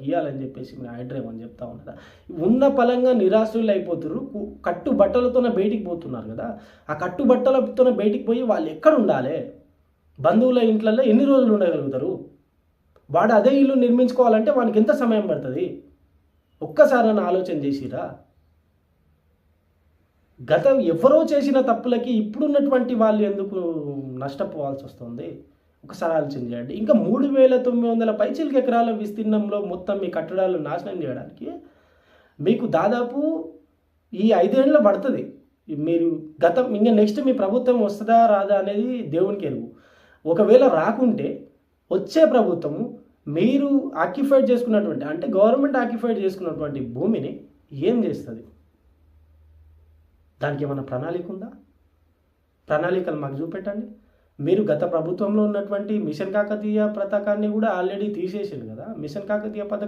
ఇవ్వాలని చెప్పేసి మీ హైడ్రేమని చెప్తా ఉన్నదా? ఉన్న పలంగా నిరాశ్రులు అయిపోతున్నారు. కట్టు బట్టలతోనే బయటికి పోతున్నారు కదా. ఆ కట్టు బట్టలతోనే బయటికి పోయి వాళ్ళు ఎక్కడ ఉండాలి? బంధువుల ఇంట్లలో ఎన్ని రోజులు ఉండగలుగుతారు? వాడు అదే ఇల్లు నిర్మించుకోవాలంటే వానికి ఎంత సమయం పడుతుంది? ఒక్కసారైనా ఆలోచన చేసిరా? ఎవరో చేసిన తప్పులకి ఇప్పుడున్నటువంటి వాళ్ళు ఎందుకు నష్టపోవాల్సి వస్తుంది? ఒకసారి ఆలోచన చేయండి. ఇంకా 3,900 పైచిలకు ఎకరాల విస్తీర్ణంలో మొత్తం మీ కట్టడాలు నాశనం చేయడానికి మీకు దాదాపు ఈ 5 ఏళ్ళు పడుతుంది. మీరు ఇంకా నెక్స్ట్ మీ ప్రభుత్వం వస్తుందా రాదా అనేది దేవునికి ఎరుగు. ఒకవేళ రాకుంటే వచ్చే ప్రభుత్వము మీరు ఆక్యుపైడ్ చేసుకున్నటువంటి, అంటే గవర్నమెంట్ ఆక్యుపైడ్ చేసుకున్నటువంటి భూమిని ఏం చేస్తుంది? దానికి ఏమైనా ప్రణాళిక ఉందా? ప్రణాళికలు మాకు చూపెట్టండి. మీరు గత ప్రభుత్వంలో ఉన్నటువంటి మిషన్ కాకతీయ పథకాన్ని కూడా ఆల్రెడీ తీసేసారు కదా. మిషన్ కాకతీయ పథకం